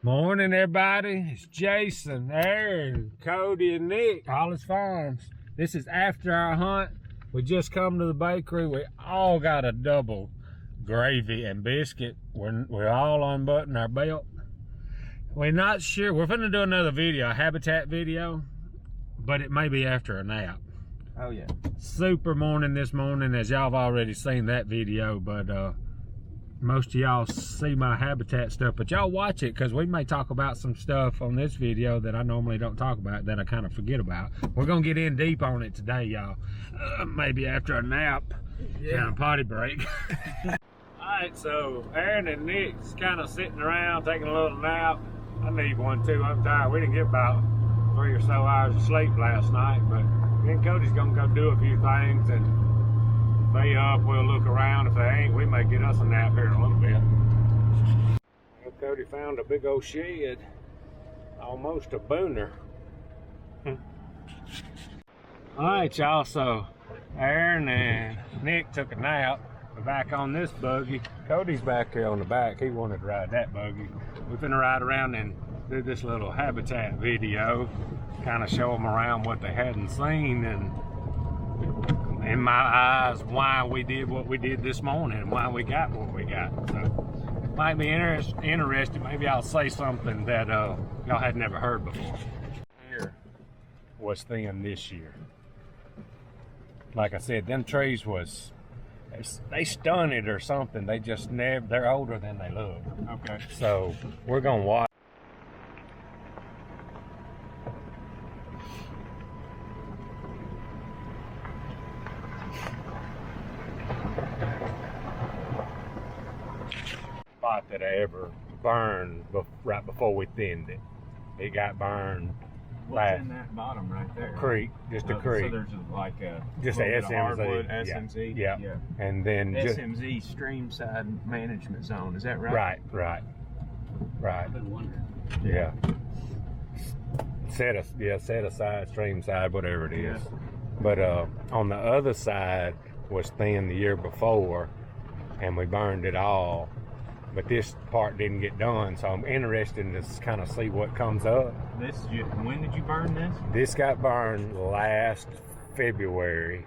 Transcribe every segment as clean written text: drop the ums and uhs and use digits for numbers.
Morning, everybody. It's Jason, Aaron, Cody, and Nick, Hollis Farms. This is after our hunt. We just come to the bakery. We all got a double gravy and biscuit. We're all unbuttoning our belt. We're not sure. We're finna do another video, a habitat video, but it may be after a nap. Oh yeah. Super morning this morning, as y'all have already seen that video, but most of y'all see my habitat stuff, but y'all watch it because we may talk about some stuff on this video that I normally don't talk about, that I kind of forget about. We're gonna get in deep on it today, y'all. Maybe after a nap and a potty break. All right, so Aaron and Nick's kind of sitting around taking a little nap. I need one too. I'm tired. We didn't get about 3 or so hours of sleep last night, but me and Cody's gonna go do a few things, and they up, we'll look around. If they ain't, we may get us a nap here in a little bit. Well, Cody found a big old shed, almost a booner. All right, y'all, so Aaron and Nick took a nap. We're back on this buggy. Cody's back here on the back. He wanted to ride that buggy. We're finna ride around and do this little habitat video, kind of show them around what they hadn't seen, and in my eyes, why we did what we did this morning and why we got what we got. So might be interesting. Maybe I'll say something that y'all had never heard before. Here was thin this year. Like I said, them trees was, they stunted or something. They just never, they're older than they look. Okay. So we're gonna watch. Spot that I ever burned right before we thinned it. It got burned. What's in that bottom right there? Creek, just a creek. So there's like a just a SMZ. SMZ. Yeah. And then SMZ streamside management zone. Is that right? Right. I've been wondering. Yeah. Set aside, stream side, whatever it is. But on the other side was thin the year before, and we burned it all. But this part didn't get done, so I'm interested to kind of see what comes up. When did you burn this? This got burned last February.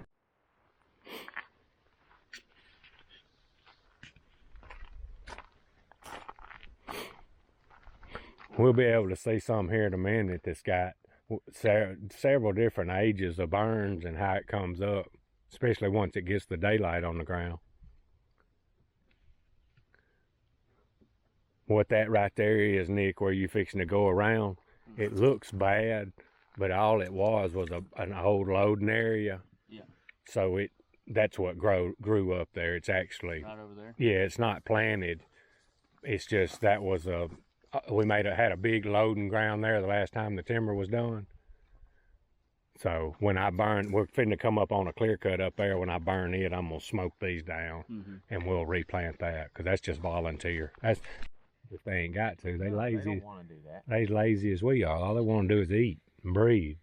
We'll be able to see some here in a minute that's got several different ages of burns and how it comes up, especially once it gets the daylight on the ground. What that right there is, Nick, where you fixing to go around, it looks bad, but all it was an old loading area. Yeah. So that's what grew up there. It's actually right over there. Yeah, it's not planted. It's just that was we had a big loading ground there the last time the timber was done. So when I burn, we're finna come up on a clear cut up there. When I burn it, I'm gonna smoke these down, and we'll replant that, because that's just volunteer. That's if they ain't got to. They lazy. They don't want to do that. They as lazy as we are. All they want to do is eat and breathe.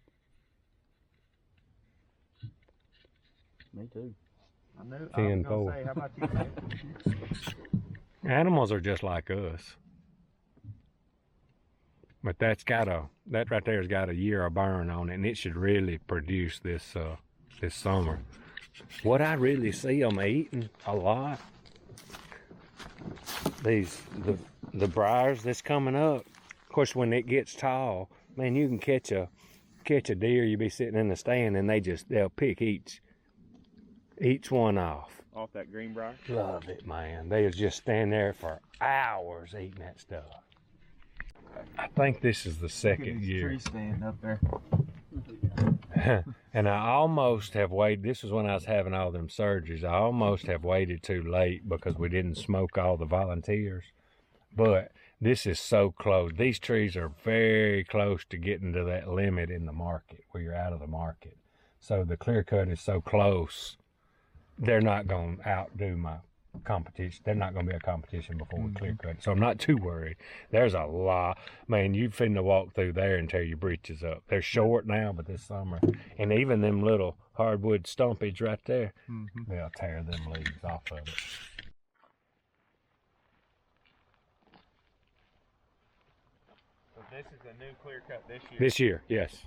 Me too. I knew. 10-4. How about you? Animals are just like us. But that right there's got a year of burn on it, and it should really produce this summer. What I really see them eating a lot, the briars that's coming up. Of course, when it gets tall, man, you can catch a deer. You be sitting in the stand, and they'll pick each one off that greenbrier. Love it, man. They'll just stand there for hours eating that stuff. I think this is the second year. Tree stand up there. And I almost have waited. This was when I was having all them surgeries. I almost have waited too late because we didn't smoke all the volunteers. But this is so close. These trees are very close to getting to that limit in the market where you're out of the market. So the clear cut is so close. They're not going to outdo my competition. They're not going to be a competition before we clear cut. So I'm not too worried. There's a lot. Man, you finna walk through there and tear your britches up. They're short now, but this summer, and even them little hardwood stumpage right there, they'll tear them leaves off of it. This is a new clear cut this year. This year, yes.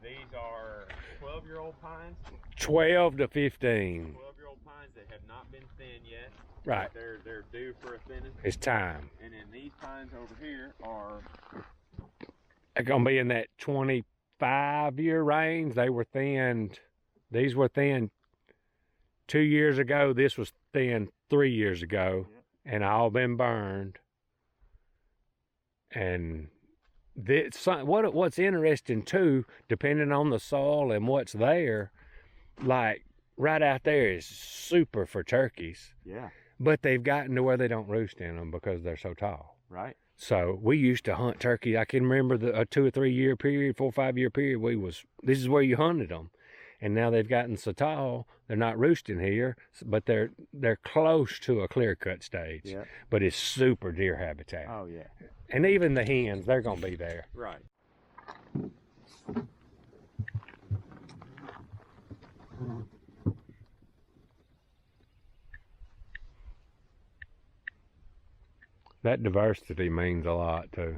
These are 12-year-old pines. 12 to 15. 12-year-old pines that have not been thinned yet. Right. They're due for a thinning. It's time. And then these pines over here are. They're gonna be in that 25-year range. They were thinned. These were thinned 2 years ago. This was thinned 3 years ago, Yep. and all been burned. And this, what's interesting too, depending on the soil and what's there, like right out there is super for turkeys. Yeah. But they've gotten to where they don't roost in them because they're so tall. Right. So we used to hunt turkey. I can remember a 2 or 3 year period, 4 or 5 year period. This is where you hunted them, and now they've gotten so tall they're not roosting here, but they're close to a clear cut stage. Yeah. But it's super deer habitat. Oh yeah. And even the hens, they're gonna be there. Right. That diversity means a lot too.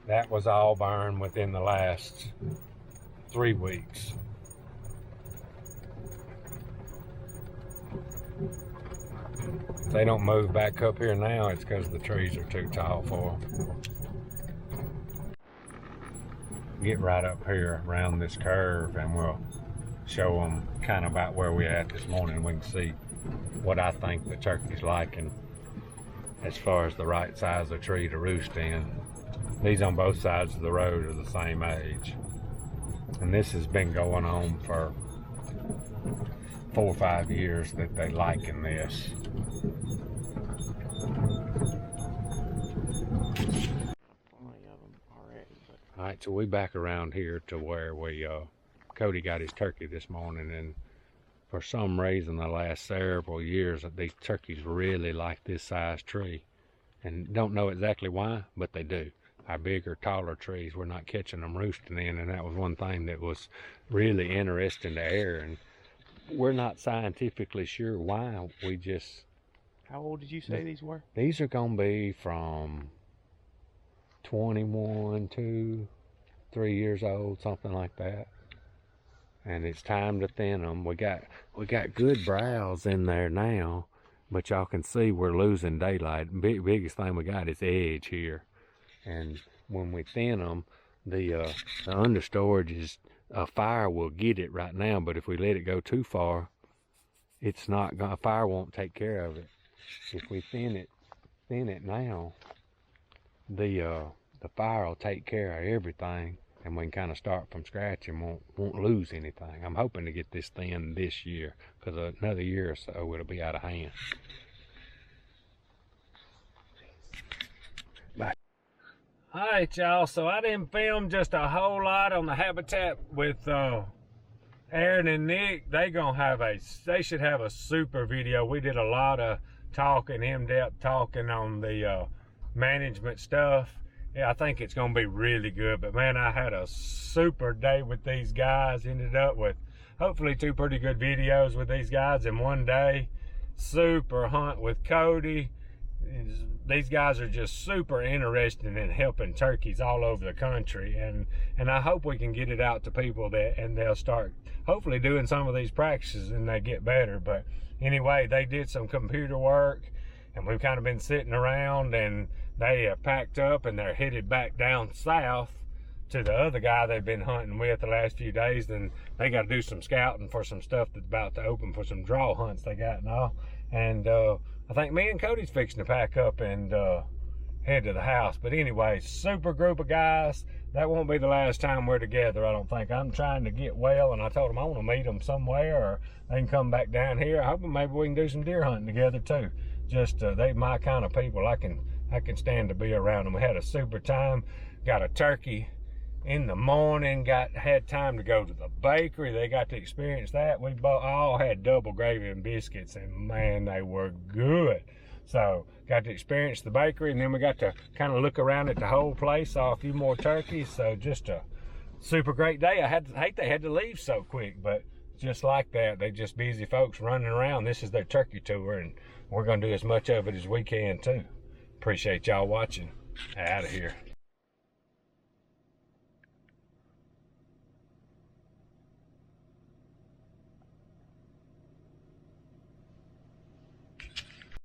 That was all burned within the last 3 weeks. If they don't move back up here now, it's because the trees are too tall for them. Get right up here around this curve and we'll show them kind of about where we're at this morning. We can see what I think the turkey's liking as far as the right size of tree to roost in. These on both sides of the road are the same age. And this has been going on for 4 or 5 years that they liking this. All right, so we back around here to where Cody got his turkey this morning, and for some reason the last several years these turkeys really like this size tree, and don't know exactly why, but they do. Our bigger, taller trees, we're not catching them roosting in, and that was one thing that was really interesting to air, and we're not scientifically sure why. We just... How old did you say these were? These are gonna be from 21 to 3 years old, something like that. And it's time to thin them. We got good browse in there now, but y'all can see we're losing daylight. Biggest thing we got is edge here. And when we thin them, the understorage is, a fire will get it right now, but if we let it go too far, it's not gonna, fire won't take care of it. If we thin it now, the fire will take care of everything, and we can kind of start from scratch and won't lose anything. I'm hoping to get this thin this year, because another year or so it'll be out of hand. Bye. All right, y'all, so I didn't film just a whole lot on the habitat with Aaron and Nick. They should have a super video. We did a lot of talking, in-depth talking on the management stuff. Yeah, I think it's gonna be really good. But man, I had a super day with these guys. Ended up with hopefully 2 pretty good videos with these guys in one day. Super hunt with Cody. These guys are just super interested in helping turkeys all over the country, and I hope we can get it out to people and they'll start hopefully doing some of these practices and they get better. But anyway, they did some computer work, and we've kind of been sitting around, and they have packed up and they're headed back down south to the other guy they've been hunting with the last few days. And they got to do some scouting for some stuff that's about to open for some draw hunts they got and all. And I think me and Cody's fixing to pack up and head to the house. But anyway, super group of guys. That won't be the last time we're together, I don't think. I'm trying to get well, and I told them I want to meet them somewhere, or they can come back down here. I hope maybe we can do some deer hunting together too. Just they my kind of people. I can stand to be around them. We had a super time. Got a turkey in the morning. Had time to go to the bakery. They got to experience that. We all had double gravy and biscuits, and man, they were good. So got to experience the bakery, and then we got to kind of look around at the whole place, saw a few more turkeys. So just a super great day. I hate they had to leave so quick, but just like that, they just busy folks running around. This is their turkey tour, and we're going to do as much of it as we can too. Appreciate y'all watching. Out of here.